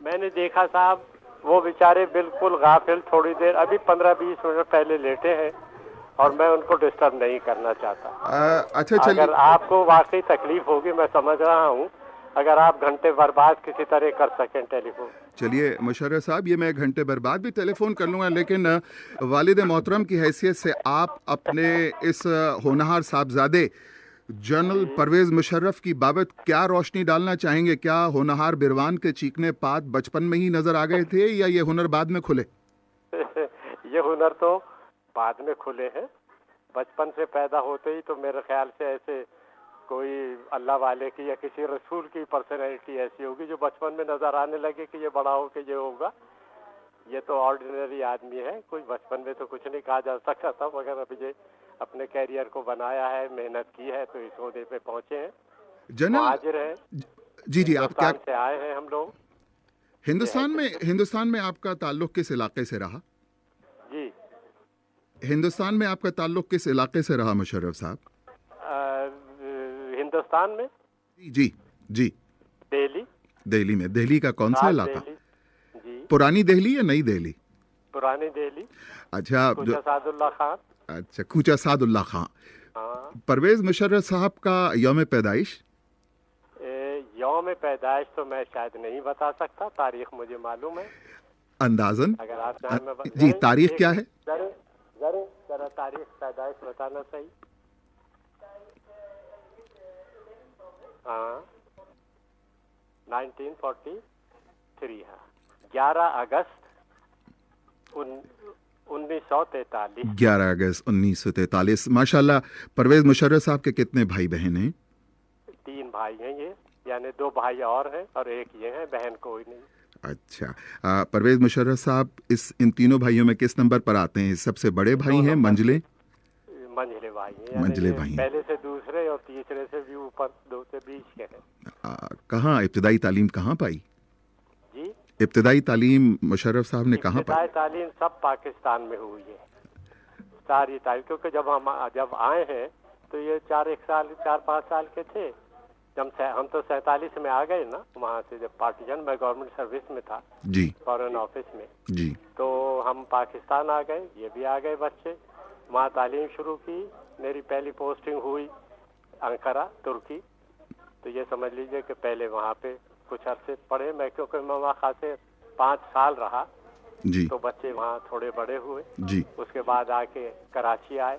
میں نے دیکھا صاحب وہ بیچارے بالکل غافل، تھوڑی دیر ابھی 15-20 منٹ پہلے لیٹے ہیں اور میں ان کو ڈسٹرب نہیں کرنا چاہتا. اچھا چلیے، اگر آپ کو واقعی تکلیف ہوگی میں سمجھ رہا ہوں، اگر آپ گھنٹے برباد کسی طرح کر سکیں ٹیلی فون. چلیے مشرف صاحب، یہ میں 1 گھنٹے بعد بھی ٹیلی فون کر لوں گا، لیکن والد محترم کی حیثیت سے آپ اپنے اس ہونہار صاحبزادے جنرل پرویز مشرف کی بابت کیا روشنی ڈالنا چاہیں گے؟ کیا ہونہار بروان کے چیخنے پات بچپن میں ہی نظر آ گئے تھے یا یہ ہنر بعد میں کھلے؟ یہ ہنر تو بعد میں کھلے ہیں. بچپن سے پیدا ہوتے ہی تو میرے خیال سے ایسے کوئی اللہ والے کی یا کسی رسول کی پرسنالٹی ایسی ہوگی جو بچپن میں نظر آنے لگے کہ یہ بڑا ہو کے یہ ہوگا. یہ تو آرڈینری آدمی ہے، کوئی بچپن میں تو کچھ نہیں کہا جا سکتا تھا، مگر ابھی یہ اپنے کیریئر کو بنایا ہے، محنت کی ہے تو اس عہدے پہ پہنچے ہیں. جنرل مہاجر ہیں، جی آپ کیا ہندوستان سے آئے ہیں ہم لوگ. ہندوستان میں آپ کا تعلق کس علاقے سے رہا؟ جی ہندوستان میں آپ کا تعلق کس علاقے سے رہا مشرف صاحب؟ ہندوستان میں جی دہلی میں. دہلی کا کون سا علاقہ؟ دہلی. جی پرانی دہلی یا نئی دہلی؟ پرانی دہلی. اچھا، کوچہ سعد اللہ خان. اچھا، کوچہ سعد اللہ خان. ہاں. پرویز مشرف صاحب کا یوم پیدائش؟ یوم پیدائش تو میں شاید نہیں بتا سکتا، تاریخ مجھے معلوم ہے اندازاً. اگر آپ چاہیں میں جی تاریخ کیا ہے؟ ذرا تاریخ پیدائش بتانا صحیح. ہاں 1943 ہے، 11 اگست 1943. 11 اگست 1943. ماشاء اللہ. پرویز مشرف صاحب کے کتنے بھائی بہن ہیں؟ 3 بھائی ہیں یہ، یعنی 2 بھائی اور ہیں اور ایک یہ ہیں، بہن کوئی نہیں. اچھا، پرویز مشرف صاحب ان تینوں بھائیوں میں کس نمبر پر آتے ہیں؟ سب سے بڑے بھائی ہیں؟ منجلے بھائی ہیں، یعنی منجلے یہ بھائی ہیں. پہلے سے دوسرے اور تیسرے سے بھی اوپر، 2 سے بیچ کے ہیں. کہاں ابتدائی تعلیم کہاں پائی؟ جی ابتدائی تعلیم مشرف صاحب نے کہاں پائی؟ ابتدائی تعلیم سب پاکستان میں ہوئی ہے ساری تعلیم، کیونکہ جب آئے ہیں تو یہ 4-5 سال کے تھے. جب ہم تو 47 میں آ گئے نا وہاں سے، جب پارٹیشن میں گورنمنٹ سروس میں تھا، جی فارن آفس میں، جی. تو ہم پاکستان آ گئے، یہ بھی آ گئے بچے. وہاں تعلیم شروع کی. میری پہلی پوسٹنگ ہوئی انقرہ، ترکی. تو یہ سمجھ لیجئے کہ پہلے وہاں پہ کچھ عرصے پڑھے میں، کیونکہ میں وہاں خاصے 5 سال رہا جی تو بچے وہاں تھوڑے بڑے ہوئے. جی. اس کے بعد آ کے کراچی آئے.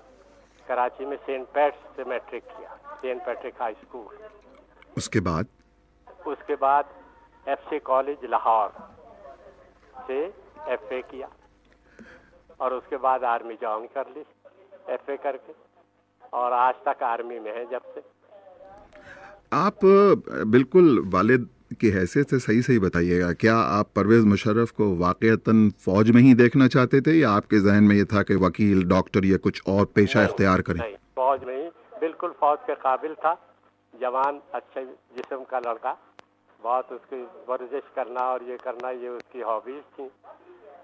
کراچی میں سینٹ پیٹس سے میٹرک کیا، سینٹ پیٹرک ہائی اسکول. اس کے بعد ایف سی کالج لاہور سے ایف اے کیا، اور اس کے بعد آرمی جوائن کر لی ایف اے کر کے، اور آج تک آرمی میں ہیں جب سے. آپ بالکل والد کی حیثیت سے صحیح بتائیے گا، کیا آپ پرویز مشرف کو واقعتاً فوج میں ہی دیکھنا چاہتے تھے یا آپ کے ذہن میں یہ تھا کہ وکیل، ڈاکٹر یا کچھ اور پیشہ اختیار کریں؟ نہیں، فوج میں ہی. بالکل فوج کے قابل تھا، جوان اچھے جسم کا لڑکا. بہت اس کی ورزش کرنا اور یہ کرنا یہ اس کی ہابیز تھیں،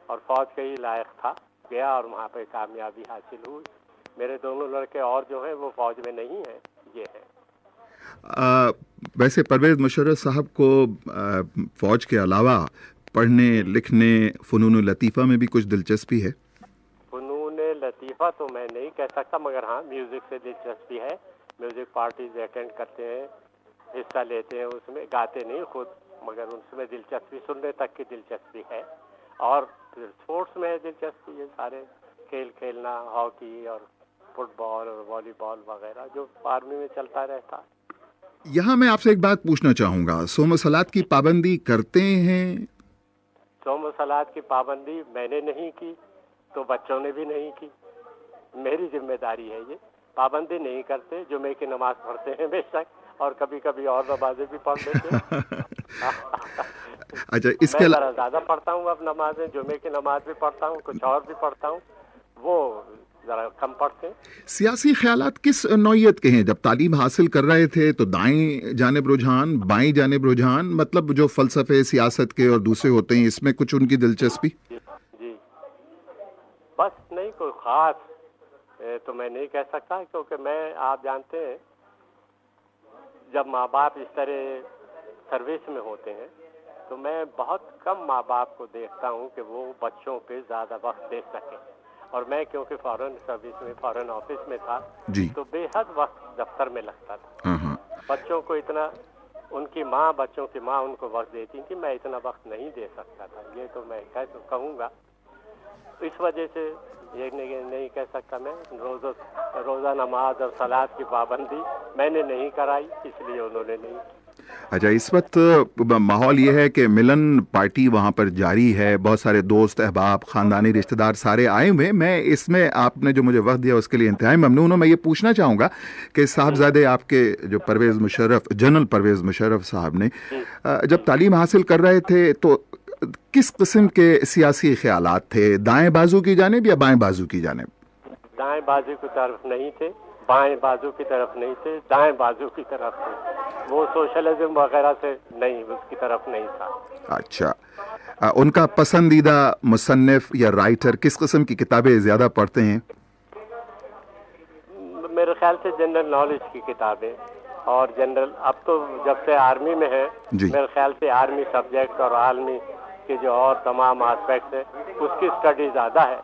اور فوج کے ہی لائق تھا. گیا اور وہاں پہ کامیابی حاصل ہوئی. میرے دونوں لڑکے اور جو ہیں وہ فوج میں نہیں ہیں، یہ ہیں. ویسے پرویز مشرف صاحب کو فوج کے علاوہ پڑھنے لکھنے، فنون لطیفہ میں بھی کچھ دلچسپی ہے؟ فنون لطیفہ تو میں نہیں کہہ سکتا، مگر ہاں میوزک سے دلچسپی ہے. میوزک پارٹیز اٹینڈ کرتے ہیں، حصہ لیتے ہیں اس میں. گاتے نہیں خود، مگر اس میں دلچسپی، سننے تک کی دلچسپی ہے. اور اسپورٹس میں دلچسپی ہے، سارے کھیل کھیلنا، ہاکی اور فٹ بال اور والی بال وغیرہ جو آرمی میں چلتا رہتا. یہاں میں آپ سے ایک بات پوچھنا چاہوں گا، صوم و صلات کی پابندی کرتے ہیں؟ صوم و صلات کی پابندی میں نے نہیں کی تو بچوں نے بھی نہیں کی. میری ذمہ داری ہے یہ. پابندی نہیں کرتے، جمعے کی نماز پڑھتے ہیں بے شک، اور کبھی کبھی اور نمازیں بھی پڑھ لیتے ہیں. اچھا، اس میں کے ذرا زیادہ پڑھتا ہوں اب نمازیں، جمعے کی نماز بھی پڑھتا ہوں، کچھ اور بھی پڑھتا ہوں، وہ ذرا کم پڑھتے ہیں. سیاسی خیالات کس نوعیت کے ہیں؟ جب تعلیم حاصل کر رہے تھے تو دائیں جانب رجحان، بائیں جانب رجحان، مطلب جو فلسفے سیاست کے اور دوسرے ہوتے ہیں اس میں کچھ ان کی دلچسپی؟ جی بس نہیں کوئی خاص تو میں نہیں کہہ سکتا، کیونکہ میں، آپ جانتے ہیں جب ماں باپ اس طرح سروس میں ہوتے ہیں تو میں بہت کم ماں باپ کو دیکھتا ہوں کہ وہ بچوں پہ زیادہ وقت دے سکیں. اور میں کیونکہ فارن سروس میں فارن آفس میں تھا جی تو بے حد وقت دفتر میں لگتا تھا. ہاں ہاں بچوں کو اتنا ان کی ماں بچوں کی ماں ان کو وقت دیتی کہ میں اتنا وقت نہیں دے سکتا تھا. یہ تو میں کہوں گا. اس وجہ سے یہ نہیں کہہ سکتا میں روزہ نماز اور صلاۃ کی پابندی میں نے نہیں کرائی, اس لیے انہوں نے نہیں. اچھا, اس وقت ماحول یہ ہے کہ ملن پارٹی وہاں پر جاری ہے, بہت سارے دوست احباب خاندانی رشتہ دار سارے آئے ہوئے. میں اس میں آپ نے جو مجھے وقت دیا اس کے لیے انتہائی ممنون ہوں. میں یہ پوچھنا چاہوں گا کہ صاحبزادے آپ کے جو پرویز مشرف جنرل پرویز مشرف صاحب نے جب تعلیم حاصل کر رہے تھے تو کس قسم کے سیاسی خیالات تھے, دائیں بازو کی جانب یا بائیں بازو کی جانب؟ دائیں بازو کی طرف نہیں تھے, بائیں بازو کی طرف نہیں تھے, دائیں بازو کی طرف تھے. وہ سوشلزم وغیرہ سے نہیں, اس کی طرف نہیں تھا. اچھا, ان کا پسندیدہ مصنف یا رائٹر کس قسم کی کتابیں زیادہ پڑھتے ہیں؟ میرے خیال سے جنرل نالج کی کتابیں, اور جنرل اب تو جب سے آرمی میں ہے میرے خیال سے آرمی سبجیکٹ اور عالمی کے جو اور تمام آسپیکٹس ہیں اس کی اسٹڈی زیادہ ہے,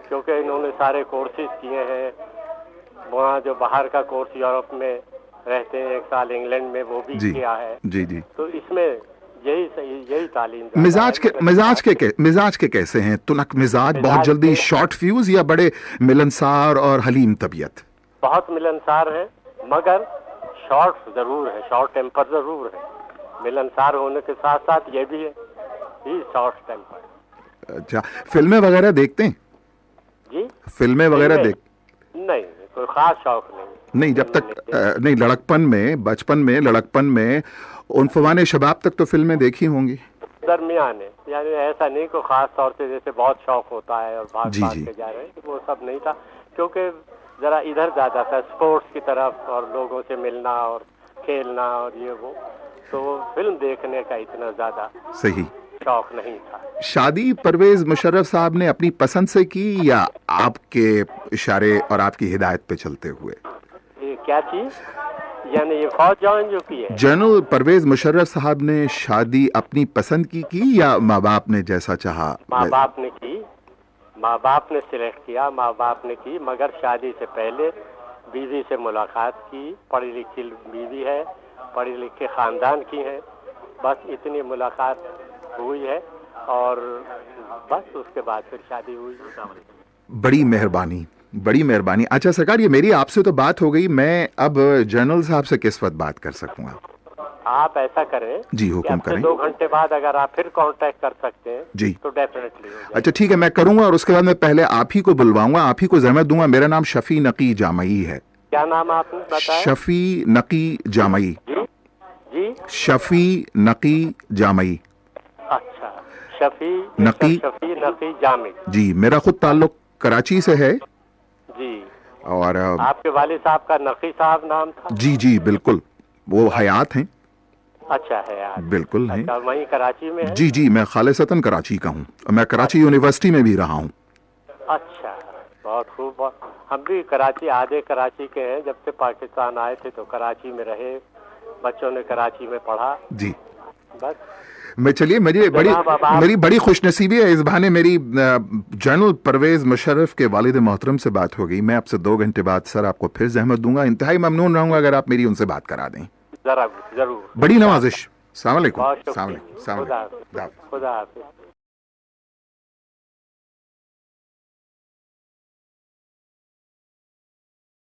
کیونکہ انہوں نے سارے کورسز کیے ہیں. وہاں جو باہر کا کورس یورپ میں رہتے ہیں 1 سال انگلینڈ میں وہ بھی کیا ہے. جی جی. تو اس میں یہی تعلیم. مزاج کے کیسے ہیں؟ تنک مزاج, بہت جلدی شارٹ فیوز, یا بڑے ملنسار اور حلیم طبیعت؟ بہت ملنسار ہیں مگر شارٹ ضرور ہے, شارٹ ٹیمپر ضرور ہے. ملنسار ہونے کے ساتھ ساتھ یہ بھی ہے ہی شارٹ ٹیمپر. اچھا, فلمیں وغیرہ دیکھتے ہیں؟ جی فلمیں وغیرہ نہیں, کوئی خاص شوق نہیں. جب تک نہیں, لڑکپن میں, بچپن میں, لڑکپن میں, عنفوان شباب تک تو فلمیں دیکھی ہوں گی؟ درمیان ہے, یعنی ایسا نہیں کہ خاص طور سے جیسے بہت شوق ہوتا ہے اور بھاگ کے جا رہے ہیں, وہ سب نہیں تھا. کیونکہ ذرا ادھر زیادہ تھا اسپورٹس کی طرف, اور لوگوں سے ملنا اور کھیلنا اور یہ وہ, تو فلم دیکھنے کا اتنا زیادہ صحیح شوق نہیں تھا. شادی پرویز مشرف صاحب نے اپنی پسند سے کی یا آپ کے اشارے اور آپ کی ہدایت پہ چلتے ہوئے؟ یہ کیا چیز, یعنی یہ فوج جوائن جو کی ہے؟ جنرل پرویز مشرف صاحب نے شادی اپنی پسند کی یا ماں باپ نے جیسا چاہا؟ ماں باپ نے کی, ماں باپ نے سلیکٹ کیا, ماں باپ نے کی, مگر شادی سے پہلے بیوی سے ملاقات کی. پڑھی لکھی بیوی ہے, پڑھی لکھے خاندان کی ہے, بس اتنی ملاقات ہوئی ہے اور بس اس کے بعد پھر شادی ہوئی. بڑی مہربانی, بڑی مہربانی. اچھا سرکار, یہ میری آپ سے تو بات ہو گئی, میں اب جنرل صاحب سے کس وقت بات کر سکوں گا؟ آپ ایسا کریں جی, حکم کریں. 2 گھنٹے بعد اگر آپ پھر کانٹیکٹ کر سکتے ہیں جی تو ڈیفینیٹلی. اچھا ٹھیک ہے, میں کروں گا, اور اس کے بعد میں پہلے آپ ہی کو بلواؤں گا, آپ ہی کو زحمت دوں گا. میرا نام شفیع نقی جامعی ہے. کیا نام آپ نے بتایا؟ شفیع نقی جامعی. جی شفیع نقی جامعی. اچھا, شفیع نقی جامعی. جی, میرا خود تعلق کراچی سے ہے. جی, اور آپ کے والد صاحب کا نقی صاحب نام تھا؟ جی جی بالکل, وہ حیات ہیں. اچھا ہے, بالکل ہیں. وہیں کراچی میں ہے؟ جی جی, میں خالصتاً کراچی کا ہوں, میں کراچی یونیورسٹی میں بھی رہا ہوں. اچھا, بہت خوب. ہم بھی کراچی, آدھے کراچی کے ہیں. جب سے پاکستان آئے تھے تو کراچی میں رہے, بچوں نے کراچی میں پڑھا. جی بس میں, چلیے میری بڑی خوش نصیبی ہے, اس بہانے میری جنرل پرویز مشرف کے والد محترم سے بات ہو گئی. میں آپ سے 2 گھنٹے بعد سر آپ کو پھر زحمت دوں گا. انتہائی ممنون رہوں گا اگر آپ میری ان سے بات کرا دیں. ضرور. بڑی نوازش. السلام علیکم. خدا حافظ.